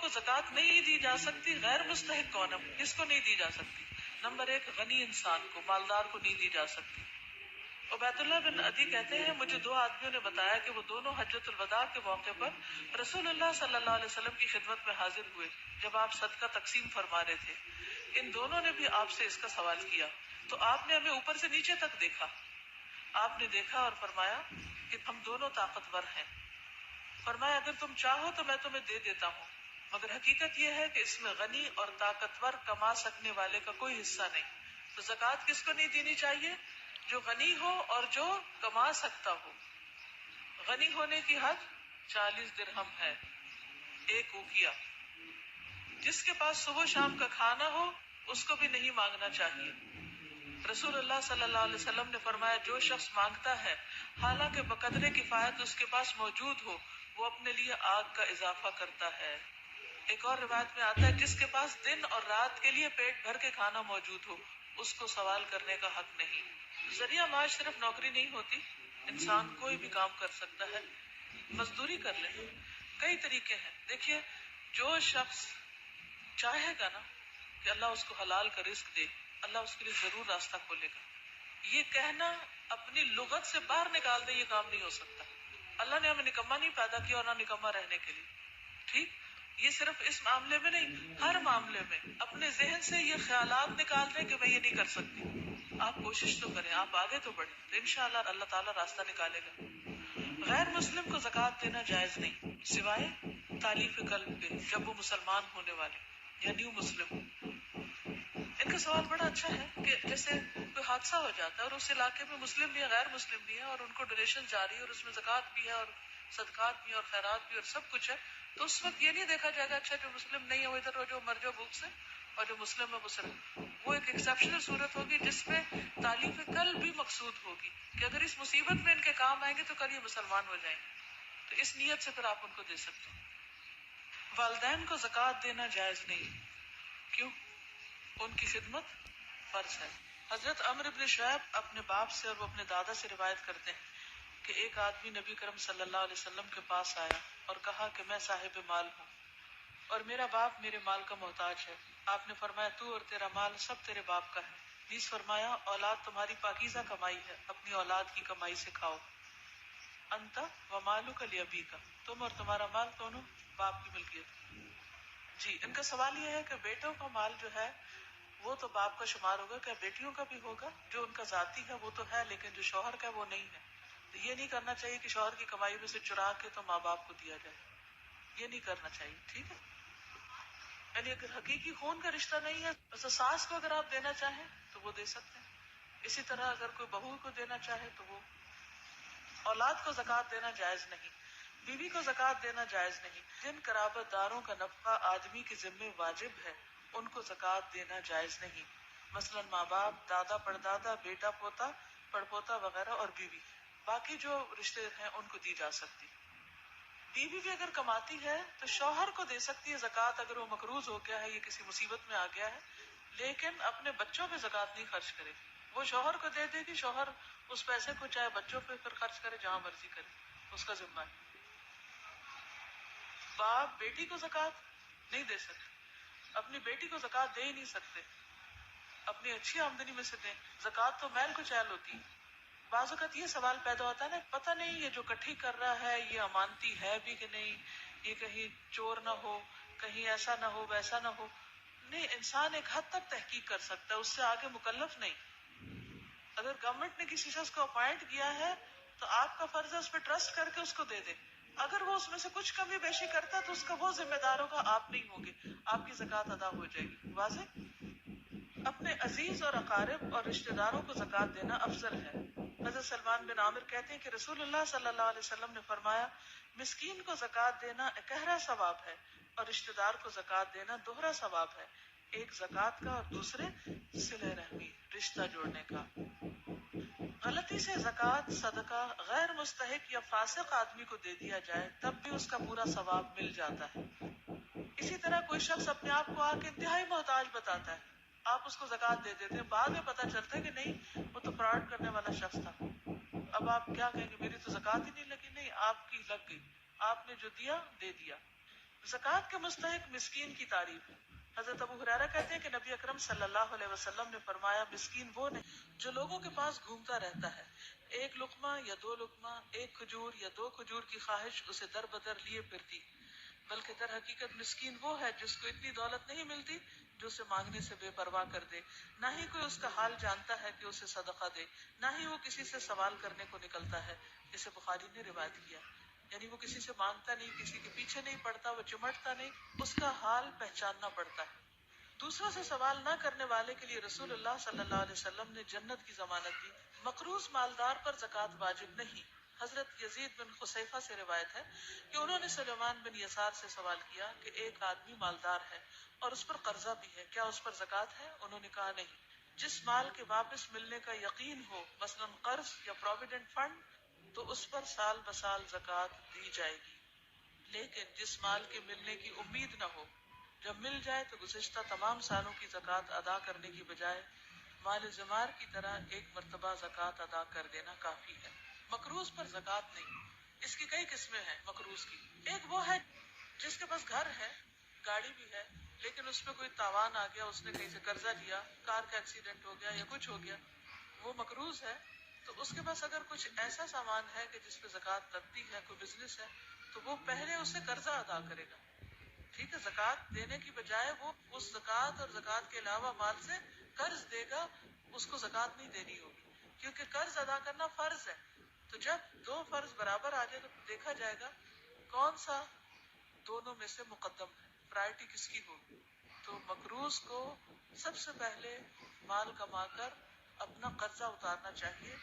کو زکوٰۃ نہیں دی جا سکتی، غیر مستحق کون ہے؟ کس کو نہیں دی جا سکتی؟ نمبر ایک، غنی انسان کو، مالدار کو نہیں دی جا سکتی۔ عبید اللہ بن عدی کہتے ہیں مجھے دو آدمیوں نے بتایا کہ وہ دونوں حجۃ الوداع کے موقع پر رسول اللہ صلی اللہ علیہ وسلم کی خدمت میں حاضر ہوئے جب آپ صدقہ تقسیم فرما رہے تھے۔ ان دونوں نے بھی آپ سے اس کا سوال کیا تو آپ نے ہمیں اوپر سے نیچے تک دیکھا۔ آپ نے دیکھا اور فرمایا کہ ہم دونوں طاقتور ہیں۔ فرمایا اگر تم چاہو تو میں تمہیں دے دیتا ہوں، مگر حقیقت یہ ہے کہ اس میں غنی اور طاقتور کما سکنے والے کا کوئی حصہ نہیں۔ تو زکوٰۃ کس کو نہیں دینی چاہیے؟ جو غنی ہو اور جو کما سکتا ہو۔ غنی ہونے کی حد 40 درہم ہے، ایک اوقیہ۔ جس کے پاس صبح شام کا کھانا ہو اس کو بھی نہیں مانگنا چاہیے۔ رسول اللہ صلی اللہ علیہ وسلم نے فرمایا جو شخص مانگتا ہے حالانکہ بقدر کفایت اس کے پاس موجود ہو، وہ اپنے لیے آگ کا اضافہ کرتا ہے۔ ایک اور روایت میں آتا ہے جس کے پاس دن اور رات کے لیے پیٹ بھر کے کھانا موجود ہو اس کو سوال کرنے کا حق نہیں۔ ذریعہ معاش صرف نوکری نہیں ہوتی، انسان کوئی بھی کام کر سکتا ہے، مزدوری کر لے، کئی طریقے ہیں۔ دیکھیے جو شخص چاہے گا نا کہ اللہ اس کو حلال کا رزق دے، اللہ اس کے لیے ضرور راستہ کھولے گا۔ یہ کہنا اپنی لغت سے باہر نکال دے، یہ کام نہیں ہو سکتا۔ اللہ نے ہمیں نکما نہیں پیدا کیا اور نہ نکما رہنے کے لیے، ٹھیک؟ یہ صرف اس معاملے میں نہیں، ہر معاملے میں اپنے ذہن سے یہ خیالات نکال دیں کہ میں یہ نہیں کر سکتی۔ آپ کوشش تو کریں، آپ آگے تو بڑھیں، تو انشاءاللہ اللہ تعالیٰ راستہ نکالے گا۔ غیر مسلم کو زکوٰۃ دینا جائز نہیں، سوائے تالیف قلب کے، جب وہ مسلمان ہونے والے یا نیو مسلم۔ ان کا سوال بڑا اچھا ہے کہ جیسے کوئی حادثہ ہو جاتا ہے اور اس علاقے میں مسلم بھی ہے، غیر مسلم بھی ہے، اور ان کو ڈونیشن جاری ہے اور اس میں زکوٰۃ بھی ہے اور صدقات بھی اور خیرات بھی اور سب کچھ ہے، تو اس وقت یہ نہیں دیکھا جائے گا اچھا جو مسلم نہیں ہے وہ ادھر، جو مر جاؤ بھوک سے، اور جو مسلم ہے وہ صرف۔ وہ ایک ایکسیپشنل صورت ہوگی جس میں تالیف قلب بھی مقصود ہوگی کہ اگر اس مصیبت میں ان کے کام آئیں گے تو کل یہ مسلمان ہو جائیں گے، تو اس نیت سے پھر آپ ان کو دے سکتے ہیں۔ والدین کو زکوٰۃ دینا جائز نہیں، کیوں؟ ان کی خدمت فرض ہے۔ حضرت عمرو بن شعیب اپنے باپ سے اور وہ اپنے دادا سے روایت کرتے ہیں کہ ایک آدمی نبی کرم صلی اللہ علیہ وسلم کے پاس آیا اور کہا کہ میں صاحب مال ہوں اور میرا باپ میرے مال کا محتاج ہے۔ آپ نے فرمایا تو اور تیرا مال سب تیرے باپ کا ہے۔ نیز فرمایا اولاد تمہاری پاکیزہ کمائی ہے، اپنی اولاد کی کمائی سے کھاؤ۔ انت و مالک لابیک، تم اور تمہارا مال دونوں باپ کی ملکیت۔ جی، ان کا سوال یہ ہے کہ بیٹوں کا مال جو ہے وہ تو باپ کا شمار ہوگا، کیا بیٹیوں کا بھی ہوگا؟ جو ان کا ذاتی ہے وہ تو ہے، لیکن جو شوہر کا ہے وہ نہیں ہے۔ تو یہ نہیں کرنا چاہیے کہ شوہر کی کمائی میں سے چرا کے تو ماں باپ کو دیا جائے، یہ نہیں کرنا چاہیے، ٹھیک ہے؟ یعنی اگر حقیقی خون کا رشتہ نہیں ہے تو ساس کو اگر آپ دینا چاہیں تو وہ دے سکتے ہیں۔ اسی طرح اگر کوئی بہو کو دینا چاہے تو وہ۔ اولاد کو زکوٰۃ دینا جائز نہیں، بیوی کو زکوٰۃ دینا جائز نہیں۔ جن قرابت داروں کا نفقہ آدمی کے ذمہ واجب ہے ان کو زکوٰۃ دینا جائز نہیں، مثلا ماں باپ، دادا پردادا، بیٹا پوتا پڑپوتا وغیرہ اور بیوی۔ باقی جو رشتے ہیں ان کو دی جا سکتی۔ بیوی بھی اگر کماتی ہے تو شوہر کو دے سکتی ہے زکوٰۃ اگر وہ مقروض ہو گیا ہے یا کسی مصیبت میں آ گیا ہے، لیکن اپنے بچوں پہ زکوٰۃ نہیں خرچ کرے گی۔ وہ شوہر کو دے دے گی، شوہر اس پیسے کو چاہے بچوں پہ پھر خرچ کرے، جہاں مرضی کرے، اس کا ذمہ ہے۔ باپ بیٹی کو زکوٰۃ نہیں دے سکتے، اپنی بیٹی کو زکوٰۃ دے ہی نہیں سکتے، اپنی اچھی آمدنی میں سے دیں۔ زکوٰۃ تو میل کچیل ہوتی ہے۔ بعض اوقات یہ سوال پیدا ہوتا ہے نا، پتہ نہیں یہ جو کٹھی کر رہا ہے یہ امانتی ہے بھی کہ نہیں، یہ کہیں چور نہ ہو، کہیں ایسا نہ ہو ویسا نہ ہو۔ نہیں، انسان ایک حد تک تحقیق کر سکتا ہے، اس سے آگے مکلف نہیں۔ اگر گورنمنٹ نے کسی شخص کو اپوائنٹ کیا ہے تو آپ کا فرض ہے اس پہ ٹرسٹ کر کے اس کو دے دیں۔ اگر وہ اس میں سے کچھ کمی بیشی کرتا ہے تو اس کا وہ ذمہ دار ہوگا، آپ نہیں ہوں گے، آپ کی زکوٰۃ ادا ہو جائے گی۔ واضح؟ اپنے عزیز اور اقارب اور رشتہ داروں کو زکوٰۃ دینا افضل ہے۔ حضرت سلمان بن عامر کہتے ہیں کہ رسول اللہ صلی اللہ علیہ وسلم نے فرمایا مسکین کو زکوٰۃ دینا اکہرا ثواب ہے اور رشتہ دار کو زکوٰۃ دینا دوہرا ثواب ہے، ایک زکوٰۃ کا اور دوسرے صلہ رحمی، رشتہ جوڑنے کا۔ غلطی سے زکوٰۃ صدقہ غیر مستحق یا فاسق آدمی کو دے دیا جائے تب بھی اس کا پورا ثواب مل جاتا ہے۔ اسی طرح کوئی شخص اپنے آپ کو آ کے انتہائی محتاج بتاتا ہے، آپ اس کو زکوٰۃ دے دیتے ہیں، بعد میں پتہ چلتا ہے کہ نہیں وہ تو فراڈ کرنے والا شخص تھا۔ اب آپ کیا کہیں گے، میری تو زکوٰۃ ہی نہیں لگی؟ نہیں، آپ کی لگ گئی، آپ نے جو دیا دے دیا۔ زکوٰۃ کے مستحق مسکین کی تعریف. حضرت ابو ہریرہ کہتے ہیں کہ نبی اکرم صلی اللہ علیہ وسلم نے فرمایا مسکین وہ نہیں جو لوگوں کے پاس گھومتا رہتا ہے، ایک لقمہ یا دو لقمہ، ایک کھجور یا دو کھجور کی خواہش اسے در بدر لیے پھرتی، بلکہ در حقیقت مسکین وہ ہے جس کو اتنی دولت نہیں ملتی جو اسے مانگنے سے بے پرواہ کر دے، نہ ہی کوئی اس کا حال جانتا ہے کہ اسے صدقہ دے، نہ ہی وہ کسی سے سوال کرنے کو نکلتا ہے. اسے بخاری نے روایت کیا. یعنی وہ کسی سے مانگتا نہیں، کسی کے پیچھے نہیں پڑتا، وہ چمٹتا نہیں، اس کا حال پہچاننا پڑتا ہے. دوسروں سے سوال نہ کرنے والے کے لیے رسول اللہ صلی اللہ علیہ وسلم نے جنت کی ضمانت دی. مقروض مالدار پر زکوٰۃ واجب نہیں. حضرت یزید بن خصیفہ سے روایت ہے کہ انہوں نے سلیمان بن یسار سے سوال کیا کہ ایک آدمی مالدار ہے اور اس پر قرضہ بھی ہے، کیا اس پر زکوٰۃ ہے؟ انہوں نے کہا نہیں. جس مال کے واپس ملنے کا یقین ہو، مثلا قرض یا پروویڈنٹ فنڈ، تو اس پر سال بسال زکوٰۃ دی جائے گی. لیکن جس مال کے ملنے کی امید نہ ہو، جب مل جائے تو گزشتہ تمام سالوں کی زکوٰۃ ادا کرنے کی بجائے مال زمار کی طرح ایک مرتبہ زکوٰۃ ادا کر دینا کافی ہے. مقروض پر زکوٰۃ نہیں. اس کی کئی قسمیں ہیں مقروض کی. ایک وہ ہے جس کے پاس گھر ہے، گاڑی بھی ہے، لیکن اس میں کوئی تاوان آ گیا، اس نے کہیں سے قرضہ لیا، کار کا ایکسیڈنٹ ہو گیا یا کچھ ہو گیا، وہ مقروض ہے. تو اس کے پاس اگر کچھ ایسا سامان ہے کہ جس پہ زکوٰۃ لگتی ہے، کوئی بزنس ہے، تو وہ پہلے اسے قرضہ ادا کرے گا. ٹھیک ہے، زکوٰۃ دینے کی بجائے وہ اس زکوٰۃ اور زکوٰۃ کے علاوہ مال سے قرض دے گا. اس کو زکوٰۃ نہیں دینی ہوگی کیونکہ قرض ادا کرنا فرض ہے. تو جب دو فرض برابر آ جائے تو دیکھا جائے گا کون سا دونوں میں سے مقدم ہے، پرائرٹی کس کی ہوگی. تو مقروض کو سب سے پہلے مال کما کر اپنا قرضہ اتارنا چاہیے.